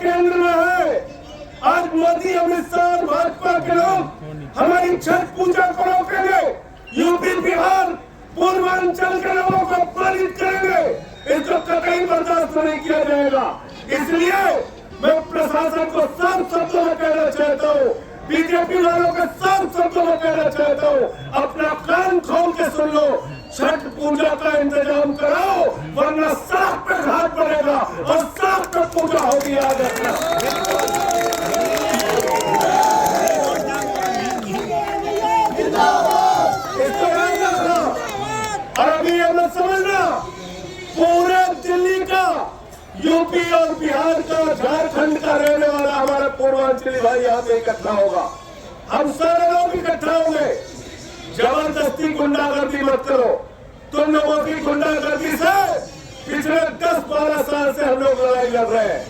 केंद्र में है। आज मोदी, अमित शाह और भाजपा के लोग हमारी छठ पूजा को रोकेंगे, यूपी बिहार पूर्वांचल के लोगों को अपमानित करेंगे, इसको कतई बर्दाश्त नहीं किया जाएगा। इसलिए मैं प्रशासन को साफ शब्दों में कहना चाहता हूँ, बीजेपी वालों के साफ शब्दों में कहना चाहता हूँ, अपना कान खोल के सुन लो, छठ पूजा का इंतजाम कराओ, वरना सड़क पे घाट पड़ेगा और सड़क पे पूजा होगी। आज और अभी ये मत समझना, पूरे दिल्ली का, यूपी और बिहार का, झारखंड का रहने वाला हमारा पूर्वांचली भाई यहाँ पे इकट्ठा होगा। हम सारे लोग इकट्ठा होंगे। जबरदस्ती गुंडागर्दी मत करो। तुम लोगों की गुंडागर्दी से पिछले 10-12 साल से हम लोग लड़ाई लड़ रहे हैं।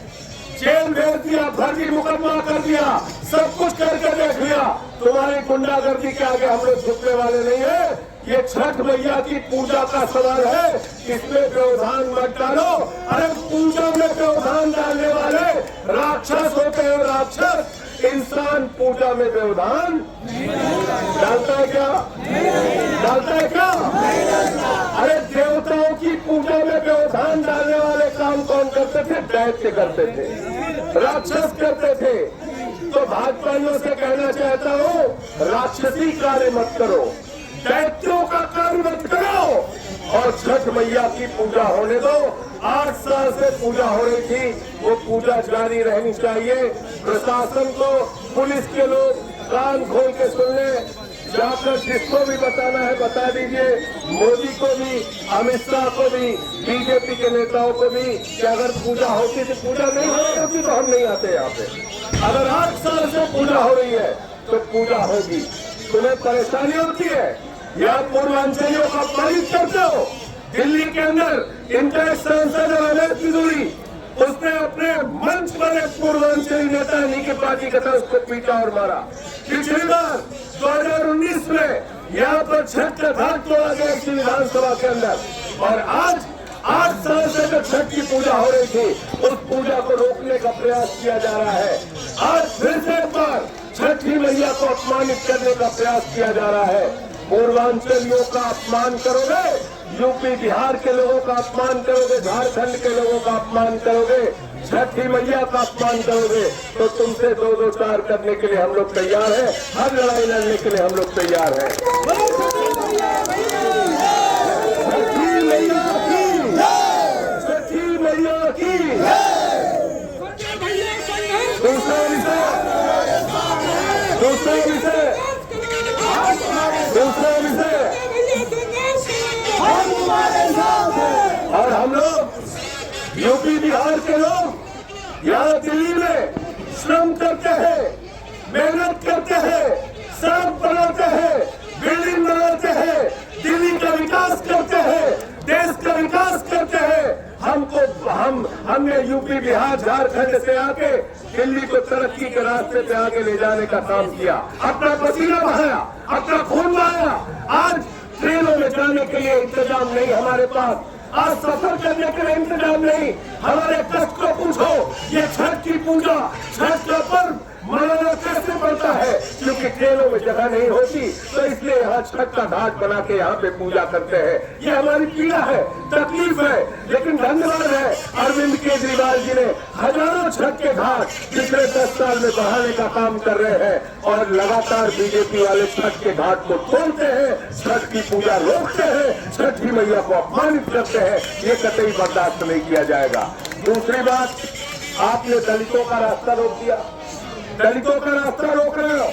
जेल भेज दिया, फर्जी मुकदमा कर दिया, सब कुछ करके देख लिया। तुम्हारी गुंडागर्दी के आगे हम लोग झुकने वाले नहीं है। ये छठ मैया की पूजा का सवाल है, इसमें व्यवधान मत डालो। अरे पूजा में व्यवधान डालने वाले राक्षस होते हैं, राक्षस। इंसान पूजा में व्यवधान डालता है क्या? डालता है क्या? अरे देवताओं की पूजा में व्यवधान डालने वाले काम कौन करते थे? दैत्य करते थे, राक्षस करते थे। तो भाजपाइयों से कहना चाहता हूँ, राक्षसी कार्य मत करो, दैत्यों का कार्य मत करो और छठ मैया की पूजा होने दो। 8 साल से पूजा हो रही थी, वो पूजा जारी रहनी चाहिए। प्रशासन को, पुलिस के लोग कान खोल के सुन ले, जाकर जिसको भी बताना है बता दीजिए, मोदी को भी, अमित शाह को भी, बीजेपी के नेताओं को भी, कि अगर पूजा होती थी, पूजा नहीं होती तो हम नहीं आते यहाँ पे। अगर 8 साल से पूजा हो रही है तो पूजा होगी। तुम्हें परेशानी होती है या पूर्वांचलियों का अपमानित करते हो? दिल्ली के अंदर इनका एक सांसद है रमेश तिजोरी, उसने अपने मंच पर एक पूर्वांचली नेता इन्हीं की पार्टी का था, उसको पीटा और मारा। पिछली बार 2019 में यहाँ पर छठ का घाट तोड़ा गया इसी विधानसभा के अंदर, और आज 8 साल से जो छठ की पूजा हो रही थी, उस पूजा को रोकने का प्रयास किया जा रहा है। आज फिर से एक बार छठी मैया को अपमानित करने का प्रयास किया जा रहा है। पूर्वांचलियों का अपमान करोगे, यूपी बिहार के लोगों का अपमान करोगे, झारखंड के लोगों का अपमान करोगे, छठी मैया का अपमान करोगे, तो तुमसे 2-2 चार करने के लिए हम लोग तैयार हैं। हर लड़ाई लड़ने के लिए हम लोग तैयार हैं। छठी मैया की, छठी मैया की। दूसरा विषय, और हम लोग यूपी बिहार के लोग यहाँ दिल्ली में श्रम करते हैं, मेहनत करते हैं, सड़क बनाते हैं, बिल्डिंग बनाते हैं, दिल्ली का विकास करते हैं, देश का विकास करते हैं। हमने यूपी बिहार झारखंड से आके दिल्ली को तरक्की के रास्ते पे आगे ले जाने का काम किया, अपना पसीना बहाया, अपना खून बहाया। आज ट्रेनों में जाने के लिए इंतजाम नहीं हमारे पास, आज सफर करने के लिए इंतजाम नहीं। हमारे कष्ट को पूछो, ये छठ की पूजा, छठ का पर्व मनाना कैसे पड़ता है? क्योंकि ट्रेनों में जगह नहीं होती, तो इसलिए यहाँ छठ का घाट बना के यहाँ पे पूजा करते हैं। ये हमारी पीड़ा है, तकलीफ है, लेकिन धन्यवाद है अरविंद केजरीवाल जी ने हजारों छठ के घाट पिछले 10 साल में बढ़ाने का काम कर रहे हैं, और लगातार बीजेपी वाले छठ के घाट को तोड़ते हैं, छठ की पूजा रोकते हैं, छठी मैया को अपमानित करते हैं। ये कतई बर्दाश्त नहीं किया जाएगा। दूसरी बात, आपने दलितों का रास्ता रोक दिया, दलितों का रास्ता रोक रहे हो,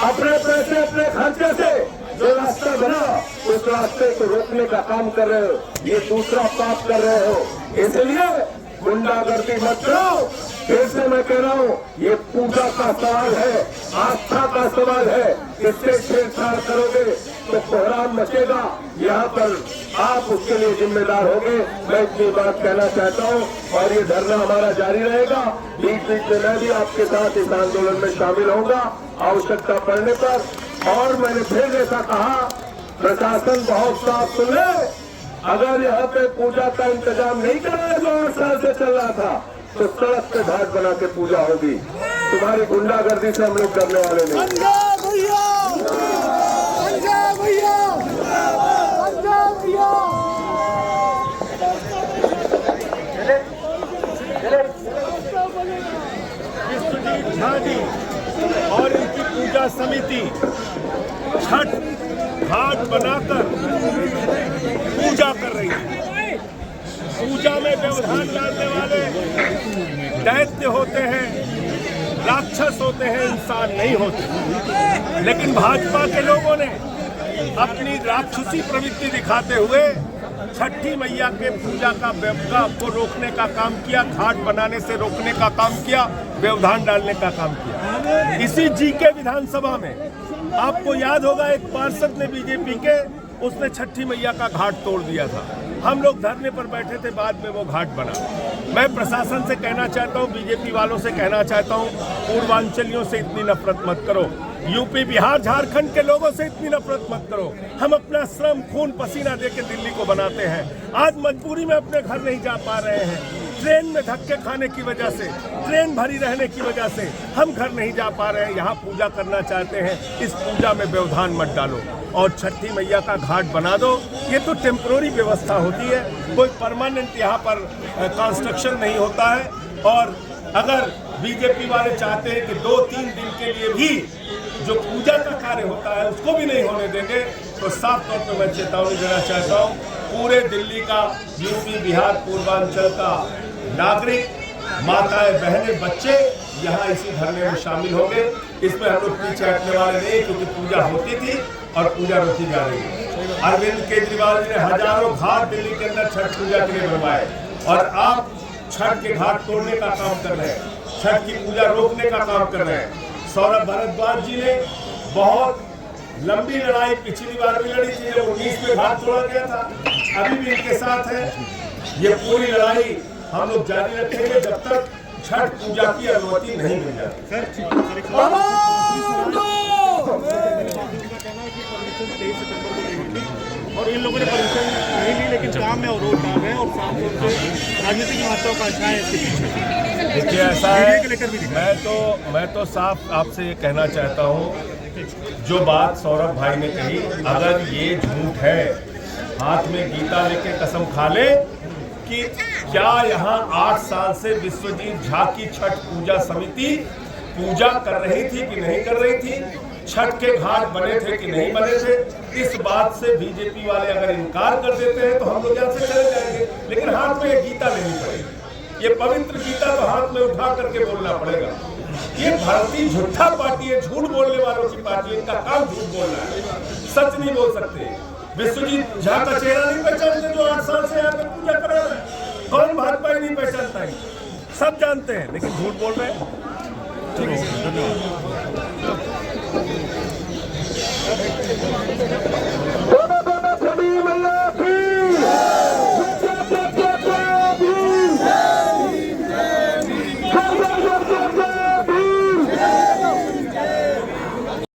अपने पैसे अपने खर्चे से जो रास्ता बना उस रास्ते को रोकने का काम कर रहे हो, ये दूसरा पाप कर रहे हो। इसलिए गुंडागर्दी मत करो। फिर से मैं कह रहा हूँ, ये पूजा का सवाल है, आस्था का सवाल है, इससे छेड़छाड़ करोगे तो कोहराम मचेगा। यहाँ पर आप उसके लिए जिम्मेदार होंगे। मैं इतनी बात कहना चाहता हूँ, और ये धरना हमारा जारी रहेगा। बीच बीच में मैं भी आपके साथ इस आंदोलन में शामिल होऊंगा आवश्यकता पड़ने पर। और मैंने फिर ऐसा कहा, प्रशासन बहुत साफ सुन ले, अगर यहाँ पे पूजा का इंतजाम नहीं कराया जो 8 साल से चल रहा था, तो सड़क पे घाट बना के पूजा होगी। तुम्हारी गुंडागर्दी से हम लोग करने वाले नहीं। विश्वजीत झा जी और इनकी पूजा समिति छठ घाट बनाकर पूजा कर रही है। पूजा में व्यवधान डालने वाले दैत्य होते हैं, राक्षस होते हैं, इंसान नहीं होते। लेकिन भाजपा के लोगों ने अपनी राक्षसी प्रवृत्ति दिखाते हुए छठी मैया के पूजा का को रोकने का काम किया, घाट बनाने से रोकने का काम किया, व्यवधान डालने का काम किया। इसी जीके विधानसभा में आपको याद होगा एक पार्षद ने बीजेपी के उसने छठी मैया का घाट तोड़ दिया था। हम लोग धरने पर बैठे थे, बाद में वो घाट बना। मैं प्रशासन से कहना चाहता हूँ, बीजेपी वालों से कहना चाहता हूँ, पूर्वांचलियों से इतनी नफरत मत करो, यूपी बिहार झारखंड के लोगों से इतनी नफरत मत करो। हम अपना श्रम खून पसीना देके दिल्ली को बनाते हैं, आज मजबूरी में अपने घर नहीं जा पा रहे हैं, ट्रेन में धक्के खाने की वजह से, ट्रेन भरी रहने की वजह से हम घर नहीं जा पा रहे हैं, यहाँ पूजा करना चाहते हैं। इस पूजा में व्यवधान मत डालो और छठी मैया का घाट बना दो। ये तो टेम्पररी व्यवस्था होती है, कोई परमानेंट यहाँ पर कंस्ट्रक्शन नहीं होता है। और अगर बीजेपी वाले चाहते हैं कि 2-3 दिन के लिए भी जो पूजा का कार्य होता है उसको भी नहीं होने देंगे, तो साफ तौर पर मैं चेतावनी देना चाहता हूँ। पूरे दिल्ली का, यूपी बिहार पूर्वांचल का नागरिक, माताएं, बहनें, बच्चे यहाँ इसी धरने में शामिल होंगे। इसमें हम लोग पीछे हटने वाले नहीं, क्योंकि पूजा होती थी और पूजा रोकी जा रही है। अरविंद केजरीवाल जी ने हजारों घाट दिल्ली के अंदर छठ पूजा के लिए बनवाए और आप छठ के घाट तोड़ने का काम कर रहे हैं, छठ की पूजा रोकने का काम कर रहे हैं। सौरभ भारद्वाज जी ने बहुत लंबी लड़ाई पिछली बार भी लड़ी थी, जब 19 में घाट तोड़ा गया था, अभी भी इनके साथ है। ये पूरी लड़ाई हम लोग जारी रखेंगे जब तक छठ पूजा की अनुमति नहीं मिल जाती। और इन लोगों ने परमिशन नहीं ली, लेकिन काम में अवरोध डाल रहे हैं और साफ तौर से राजनीतिक महत्वाकांक्षाएं है इसके पीछे। देखिए ऐसा है, मैं तो साफ आपसे ये कहना चाहता हूँ, जो बात सौरभ भाई ने कही, अगर ये झूठ है, हाथ में गीता लेके कसम खा ले कि क्या यहाँ 8 साल से विश्वजीत झा की छठ पूजा समिति पूजा कर रही थी कि नहीं कर रही थी, छठ के घाट बने थे कि नहीं बने थे, इस बात से बीजेपी वाले अगर इनकार कर देते हैं तो हम लोग यहाँ से चले जाएंगे। लेकिन हाथ में ये गीता लेनी पड़ेगी, ये पवित्र गीता तो हाथ में उठा करके बोलना पड़ेगा। ये भारतीय झूठा पार्टी है, झूठ बोलने वालों की पार्टी है, इनका काम झूठ बोलना है, सच नहीं बोल सकते। विश्वजीत झा का चेहरा नहीं पहचानते जो 8 साल से यहाँ पे पूजा कर रहे हैं, कौन भाजपा ही नहीं पहचानता है, सब जानते हैं, लेकिन झूठ बोल रहे हैं। ठीक है, धन्यवाद।